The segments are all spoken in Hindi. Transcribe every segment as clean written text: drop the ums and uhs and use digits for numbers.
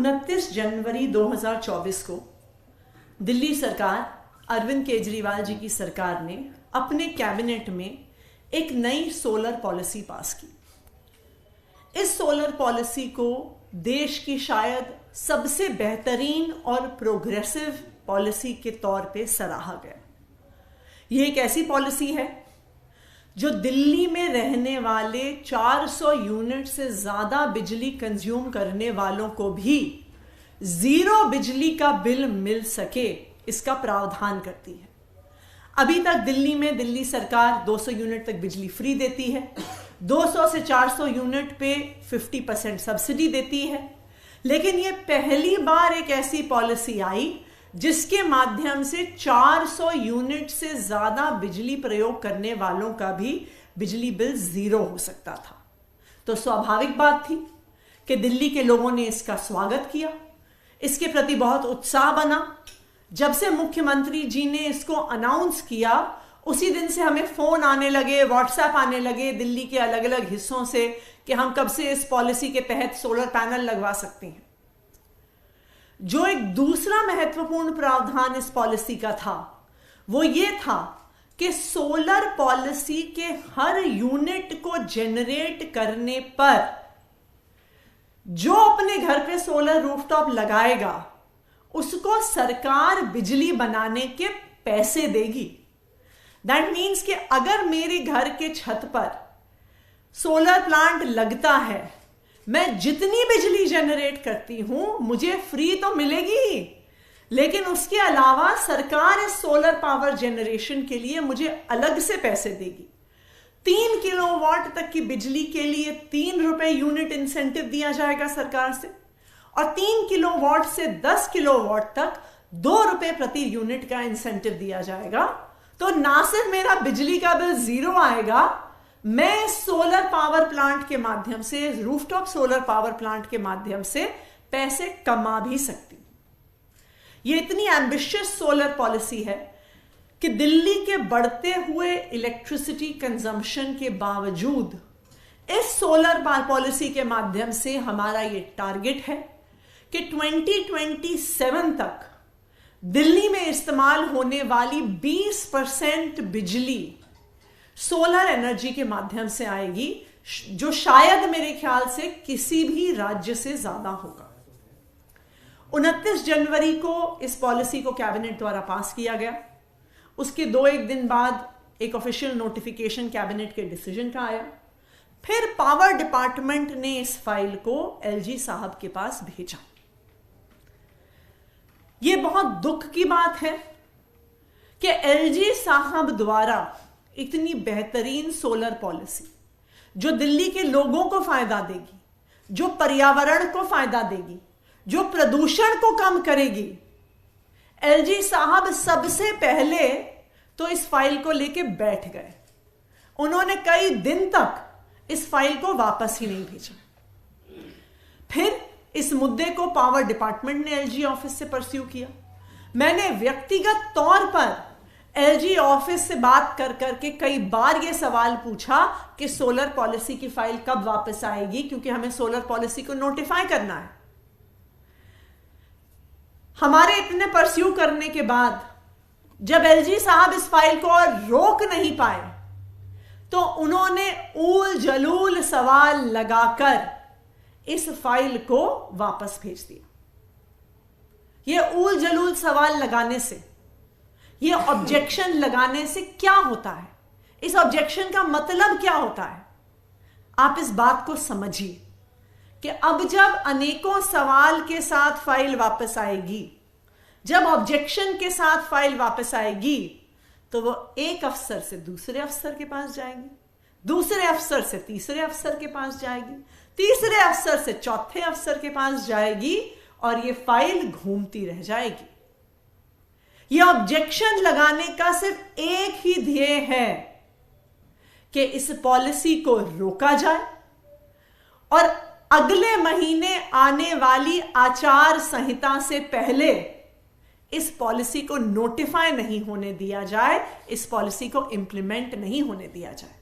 29 जनवरी 2024 को दिल्ली सरकार, अरविंद केजरीवाल जी की सरकार ने अपने कैबिनेट में एक नई सोलर पॉलिसी पास की। इस सोलर पॉलिसी को देश की शायद सबसे बेहतरीन और प्रोग्रेसिव पॉलिसी के तौर पे सराहा गया। यह एक ऐसी पॉलिसी है जो दिल्ली में रहने वाले 400 यूनिट से ज्यादा बिजली कंज्यूम करने वालों को भी जीरो बिजली का बिल मिल सके, इसका प्रावधान करती है। अभी तक दिल्ली में दिल्ली सरकार 200 यूनिट तक बिजली फ्री देती है, 200 से 400 यूनिट पे 50% सब्सिडी देती है। लेकिन यह पहली बार एक ऐसी पॉलिसी आई जिसके माध्यम से 400 यूनिट से ज्यादा बिजली प्रयोग करने वालों का भी बिजली बिल जीरो हो सकता था। तो स्वाभाविक बात थी कि दिल्ली के लोगों ने इसका स्वागत किया, इसके प्रति बहुत उत्साह बना। जब से मुख्यमंत्री जी ने इसको अनाउंस किया, उसी दिन से हमें फोन आने लगे, व्हाट्सएप आने लगे दिल्ली के अलग अलग हिस्सों से कि हम कब से इस पॉलिसी के तहत सोलर पैनल लगवा सकते हैं। जो एक दूसरा महत्वपूर्ण प्रावधान इस पॉलिसी का था वो ये था कि सोलर पॉलिसी के हर यूनिट को जनरेट करने पर जो अपने घर पे सोलर रूफटॉप लगाएगा उसको सरकार बिजली बनाने के पैसे देगी। दैट मीन्स कि अगर मेरे घर के छत पर सोलर प्लांट लगता है, मैं जितनी बिजली जनरेट करती हूं मुझे फ्री तो मिलेगी, लेकिन उसके अलावा सरकार इस सोलर पावर जनरेशन के लिए मुझे अलग से पैसे देगी। 3 किलोवाट तक की बिजली के लिए 3 रुपए यूनिट इंसेंटिव दिया जाएगा सरकार से, और 3 किलोवाट से 10 किलोवाट तक 2 रुपए प्रति यूनिट का इंसेंटिव दिया जाएगा। तो ना सिर्फ मेरा बिजली का बिल जीरो आएगा, मैं सोलर पावर प्लांट के माध्यम से, रूफटॉप सोलर पावर प्लांट के माध्यम से पैसे कमा भी सकती। ये इतनी एम्बिशियस सोलर पॉलिसी है कि दिल्ली के बढ़ते हुए इलेक्ट्रिसिटी कंजम्पशन के बावजूद इस सोलर पॉलिसी के माध्यम से हमारा ये टारगेट है कि 2027 तक दिल्ली में इस्तेमाल होने वाली 20% बिजली सोलर एनर्जी के माध्यम से आएगी, जो शायद मेरे ख्याल से किसी भी राज्य से ज्यादा होगा। 29 जनवरी को इस पॉलिसी को कैबिनेट द्वारा पास किया गया। उसके 2-1 दिन बाद एक ऑफिशियल नोटिफिकेशन कैबिनेट के डिसीजन का आया। फिर पावर डिपार्टमेंट ने इस फाइल को एलजी साहब के पास भेजा। यह बहुत दुख की बात है कि एलजी साहब द्वारा इतनी बेहतरीन सोलर पॉलिसी जो दिल्ली के लोगों को फायदा देगी, जो पर्यावरण को फायदा देगी, जो प्रदूषण को कम करेगी, एलजी साहब सबसे पहले तो इस फाइल को लेके बैठ गए। उन्होंने कई दिन तक इस फाइल को वापस ही नहीं भेजा। फिर इस मुद्दे को पावर डिपार्टमेंट ने एलजी ऑफिस से परस्यू किया। मैंने व्यक्तिगत तौर पर एलजी ऑफिस से बात कर करके कई बार यह सवाल पूछा कि सोलर पॉलिसी की फाइल कब वापस आएगी, क्योंकि हमें सोलर पॉलिसी को नोटिफाई करना है। हमारे इतने परस्यू करने के बाद जब एलजी साहब इस फाइल को और रोक नहीं पाए तो उन्होंने ऊल जलूल सवाल लगाकर इस फाइल को वापस भेज दिया। यह ऊल जलूल सवाल लगाने से, ये ऑब्जेक्शन लगाने से क्या होता है, इस ऑब्जेक्शन का मतलब क्या होता है, आप इस बात को समझिए कि अब जब अनेकों सवाल के साथ फाइल वापस आएगी, जब ऑब्जेक्शन के साथ फाइल वापस आएगी, तो वो एक अफसर से दूसरे अफसर के पास जाएगी, दूसरे अफसर से तीसरे अफसर के पास जाएगी, तीसरे अफसर से चौथे अफसर के पास जाएगी, और ये फाइल घूमती रह जाएगी। यह ऑब्जेक्शन लगाने का सिर्फ एक ही ध्येय है कि इस पॉलिसी को रोका जाए और अगले महीने आने वाली आचार संहिता से पहले इस पॉलिसी को नोटिफाई नहीं होने दिया जाए, इस पॉलिसी को इंप्लीमेंट नहीं होने दिया जाए।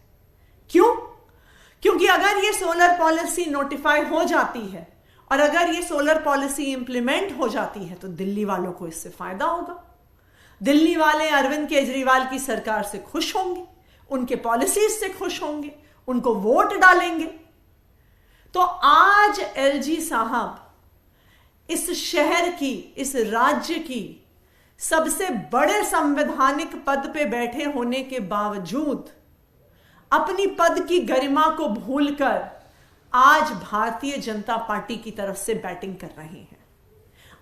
क्यों? क्योंकि अगर ये सोलर पॉलिसी नोटिफाई हो जाती है और अगर ये सोलर पॉलिसी इंप्लीमेंट हो जाती है तो दिल्ली वालों को इससे फायदा होगा। दिल्ली वाले अरविंद केजरीवाल की सरकार से खुश होंगे, उनके पॉलिसीज से खुश होंगे, उनको वोट डालेंगे। तो आज एलजी साहब इस शहर की, इस राज्य की सबसे बड़े संवैधानिक पद पे बैठे होने के बावजूद अपनी पद की गरिमा को भूलकर आज भारतीय जनता पार्टी की तरफ से बैटिंग कर रहे हैं।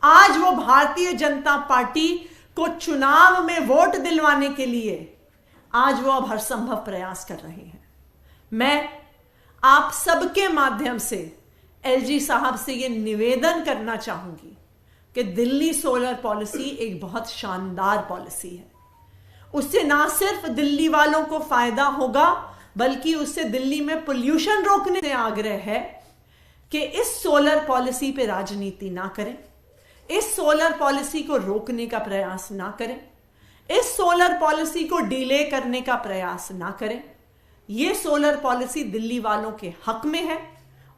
आज वो भारतीय जनता पार्टी को चुनाव में वोट दिलवाने के लिए आज वो अब हर संभव प्रयास कर रहे हैं। मैं आप सबके माध्यम से एलजी साहब से ये निवेदन करना चाहूंगी कि दिल्ली सोलर पॉलिसी एक बहुत शानदार पॉलिसी है। उससे ना सिर्फ दिल्ली वालों को फायदा होगा बल्कि उससे दिल्ली में पोल्यूशन रोकने से आग्रह है कि इस सोलर पॉलिसी पे राजनीति ना करें, इस सोलर पॉलिसी को रोकने का प्रयास ना करें, इस सोलर पॉलिसी को डिले करने का प्रयास ना करें। यह सोलर पॉलिसी दिल्ली वालों के हक में है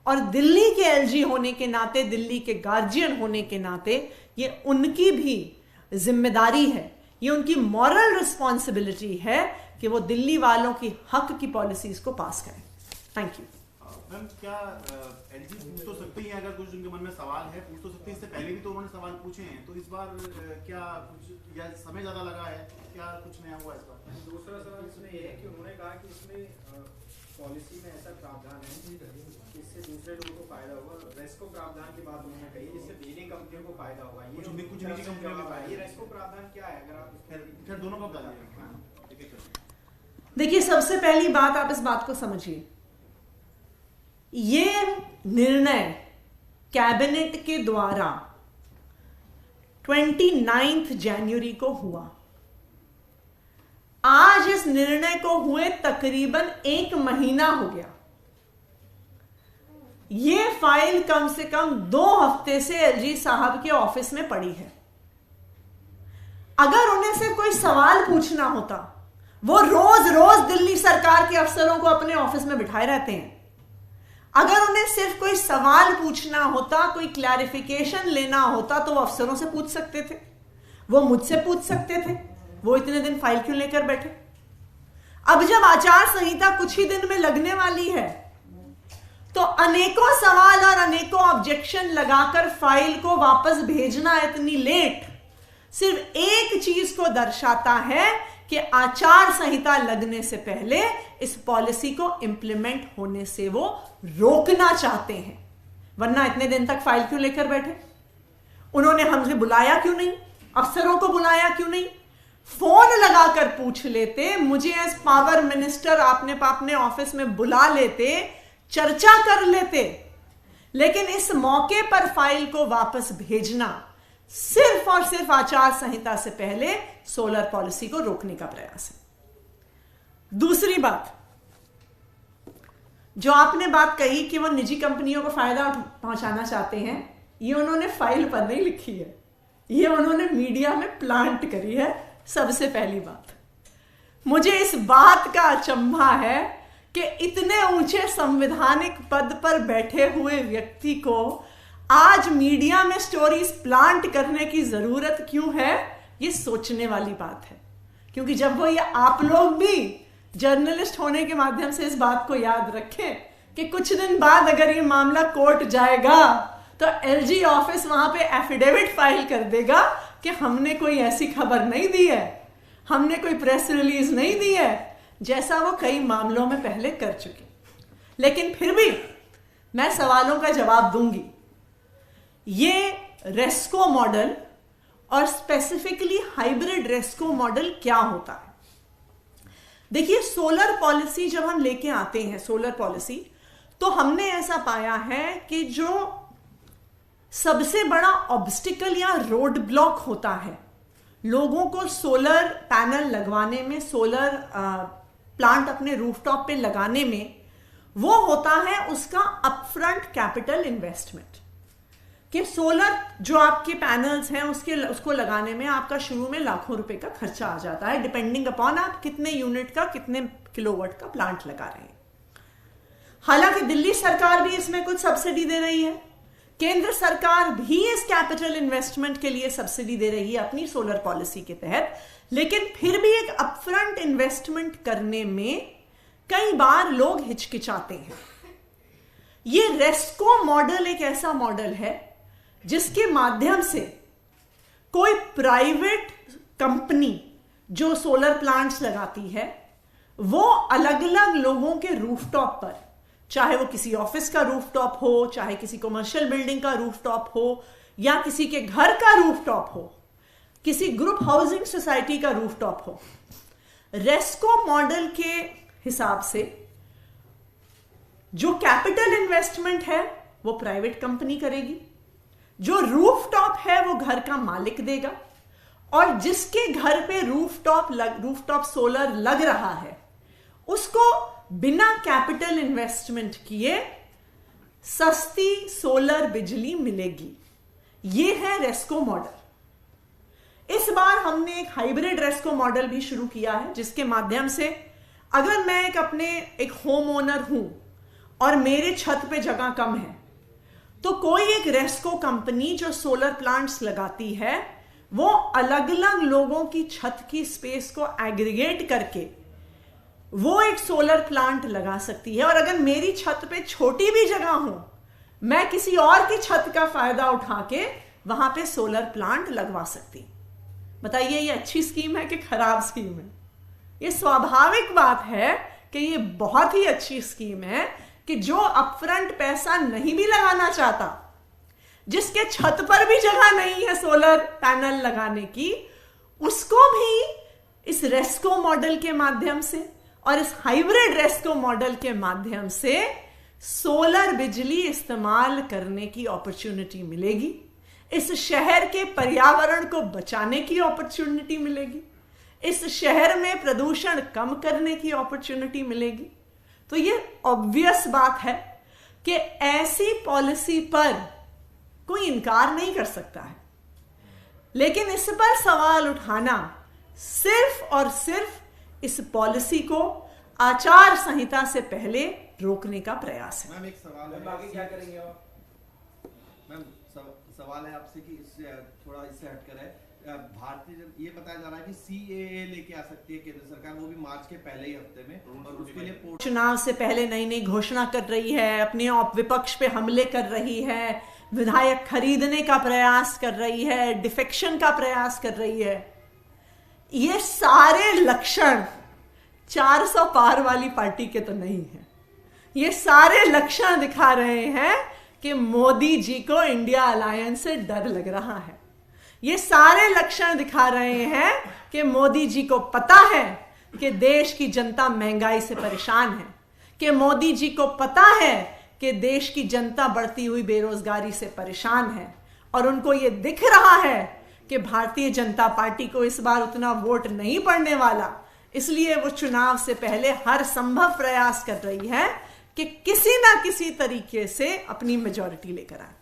और दिल्ली के एलजी होने के नाते, दिल्ली के गार्जियन होने के नाते ये उनकी भी जिम्मेदारी है, ये उनकी मॉरल रिस्पॉन्सिबिलिटी है कि वो दिल्ली वालों की हक की पॉलिसीज को पास करें। Thank you. मैम, क्या एलजी पूछ तो सकती है, अगर कुछ उनके मन में सवाल है पूछ तो सकती है। इससे पहले भी तो उन्होंने सवाल पूछे हैं, तो इस बार क्या कुछ या समय ज्यादा लगा है, क्या कुछ नया हुआ इस बार? दूसरा सवाल इसमें यह है कि उन्होंने कहा कि इसमें पॉलिसी में ऐसा प्रावधान है कि इससे दूसरे लोगों को फायदा होगा। रेस्को प्रावधान की बात उन्होंने कही जिससे बिजली कंपनियों को फायदा होगा। ये कुछ निजी कंपनियों को फायदा। ये रेस्को प्रावधान क्या है, अगर आप फिर दोनों को बता दीजिए। देखिए, सबसे पहली बात आप इस बात को समझिए, ये निर्णय कैबिनेट के द्वारा 29 जनवरी को हुआ। आज इस निर्णय को हुए तकरीबन 1 महीना हो गया। ये फाइल कम से कम 2 हफ्ते से एलजी साहब के ऑफिस में पड़ी है। अगर उन्हें से कोई सवाल पूछना होता, वो रोज रोज दिल्ली सरकार के अफसरों को अपने ऑफिस में बिठाए रहते हैं। अगर उन्हें सिर्फ कोई सवाल पूछना होता, कोई क्लैरिफिकेशन लेना होता तो वो अफसरों से पूछ सकते थे, वो मुझसे पूछ सकते थे। वो इतने दिन फाइल क्यों लेकर बैठे? अब जब आचार संहिता कुछ ही दिन में लगने वाली है तो अनेकों सवाल और अनेकों ऑब्जेक्शन लगाकर फाइल को वापस भेजना इतनी लेट सिर्फ एक चीज को दर्शाता है कि आचार संहिता लगने से पहले इस पॉलिसी को इंप्लीमेंट होने से वो रोकना चाहते हैं। वरना इतने दिन तक फाइल क्यों लेकर बैठे? उन्होंने हमसे बुलाया क्यों नहीं? अफसरों को बुलाया क्यों नहीं? फोन लगाकर पूछ लेते, मुझे एज पावर मिनिस्टर आपने अपने ऑफिस में बुला लेते, चर्चा कर लेते। लेकिन इस मौके पर फाइल को वापस भेजना सिर्फ और सिर्फ आचार संहिता से पहले सोलर पॉलिसी को रोकने का प्रयास है। दूसरी बात, जो आपने बात कही कि वो निजी कंपनियों को फायदा पहुंचाना चाहते हैं, ये उन्होंने फाइल पर नहीं लिखी है, ये उन्होंने मीडिया में प्लांट करी है। सबसे पहली बात, मुझे इस बात का अचंभा है कि इतने ऊंचे संवैधानिक पद पर बैठे हुए व्यक्ति को आज मीडिया में स्टोरीज प्लांट करने की जरूरत क्यों है, ये सोचने वाली बात है। क्योंकि जब वो, ये आप लोग भी जर्नलिस्ट होने के माध्यम से इस बात को याद रखें कि कुछ दिन बाद अगर ये मामला कोर्ट जाएगा तो एलजी ऑफिस वहां पे एफिडेविट फाइल कर देगा कि हमने कोई ऐसी खबर नहीं दी है, हमने कोई प्रेस रिलीज नहीं दी है, जैसा वो कई मामलों में पहले कर चुके। लेकिन फिर भी मैं सवालों का जवाब दूंगी। ये रेस्को मॉडल और स्पेसिफिकली हाइब्रिड रेस्को मॉडल क्या होता है? देखिए, सोलर पॉलिसी जब हम लेके आते हैं, सोलर पॉलिसी, तो हमने ऐसा पाया है कि जो सबसे बड़ा ऑब्स्टिकल या रोड ब्लॉक होता है लोगों को सोलर पैनल लगवाने में, सोलर प्लांट अपने रूफटॉप पे लगाने में, वो होता है उसका अपफ्रंट कैपिटल इन्वेस्टमेंट। कि सोलर जो आपके पैनल्स हैं उसको लगाने में आपका शुरू में लाखों रुपए का खर्चा आ जाता है, डिपेंडिंग अपॉन आप कितने यूनिट का, कितने किलोवाट का प्लांट लगा रहे हैं। हालांकि दिल्ली सरकार भी इसमें कुछ सब्सिडी दे रही है, केंद्र सरकार भी इस कैपिटल इन्वेस्टमेंट के लिए सब्सिडी दे रही है अपनी सोलर पॉलिसी के तहत, लेकिन फिर भी एक अपफ्रंट इन्वेस्टमेंट करने में कई बार लोग हिचकिचाते हैं। ये रेस्को मॉडल एक ऐसा मॉडल है जिसके माध्यम से कोई प्राइवेट कंपनी जो सोलर प्लांट्स लगाती है वो अलग अलग लोगों के रूफटॉप पर, चाहे वो किसी ऑफिस का रूफटॉप हो, चाहे किसी कमर्शियल बिल्डिंग का रूफटॉप हो, या किसी के घर का रूफटॉप हो, किसी ग्रुप हाउसिंग सोसाइटी का रूफटॉप हो, रेस्को मॉडल के हिसाब से जो कैपिटल इन्वेस्टमेंट है वो प्राइवेट कंपनी करेगी, जो रूफटॉप है वो घर का मालिक देगा, और जिसके घर पे रूफटॉप सोलर लग रहा है उसको बिना कैपिटल इन्वेस्टमेंट किए सस्ती सोलर बिजली मिलेगी। यह है रेस्को मॉडल। इस बार हमने एक हाइब्रिड रेस्को मॉडल भी शुरू किया है, जिसके माध्यम से अगर मैं एक होम ओनर हूं और मेरे छत पे जगह कम है, तो कोई एक रेस्को कंपनी जो सोलर प्लांट्स लगाती है वो अलग अलग लोगों की छत की स्पेस को एग्रीगेट करके वो एक सोलर प्लांट लगा सकती है। और अगर मेरी छत पे छोटी भी जगह हो, मैं किसी और की छत का फायदा उठा के वहां पे सोलर प्लांट लगवा सकती। बताइए ये अच्छी स्कीम है कि खराब स्कीम है? ये स्वाभाविक बात है कि ये बहुत ही अच्छी स्कीम है कि जो अपफ्रंट पैसा नहीं भी लगाना चाहता, जिसके छत पर भी जगह नहीं है सोलर पैनल लगाने की, उसको भी इस रेस्को मॉडल के माध्यम से और इस हाइब्रिड रेस्को मॉडल के माध्यम से सोलर बिजली इस्तेमाल करने की अपॉर्चुनिटी मिलेगी। इस शहर के पर्यावरण को बचाने की अपॉर्चुनिटी मिलेगी, इस शहर में प्रदूषण कम करने की अपॉर्चुनिटी मिलेगी। तो ये ऑब्वियस बात है कि ऐसी पॉलिसी पर कोई इनकार नहीं कर सकता है, लेकिन इस पर सवाल उठाना सिर्फ और सिर्फ इस पॉलिसी को आचार संहिता से पहले रोकने का प्रयास है। मैम एक सवाल है, आगे क्या करेंगे आप? मैम सवाल है आपसे कि इससे थोड़ा इससे हटकर है, भारतीय ये बताया जा रहा है कि CAA लेके आ सकती है केंद्र सरकार, वो भी मार्च के पहले ही हफ्ते में, और उसके लिए चुनाव से पहले नई नई घोषणा कर रही है, अपने विपक्ष पे हमले कर रही है, विधायक खरीदने का प्रयास कर रही है, डिफेक्शन का प्रयास कर रही है। ये सारे लक्षण 400 पार वाली पार्टी के तो नहीं है। ये सारे लक्षण दिखा रहे हैं कि मोदी जी को इंडिया अलायंस से डर लग रहा है। ये सारे लक्षण दिखा रहे हैं कि मोदी जी को पता है कि देश की जनता महंगाई से परेशान है, कि मोदी जी को पता है कि देश की जनता बढ़ती हुई बेरोजगारी से परेशान है, और उनको ये दिख रहा है कि भारतीय जनता पार्टी को इस बार उतना वोट नहीं पड़ने वाला। इसलिए वो चुनाव से पहले हर संभव प्रयास कर रही है कि किसी ना किसी तरीके से अपनी मेजॉरिटी लेकर आए।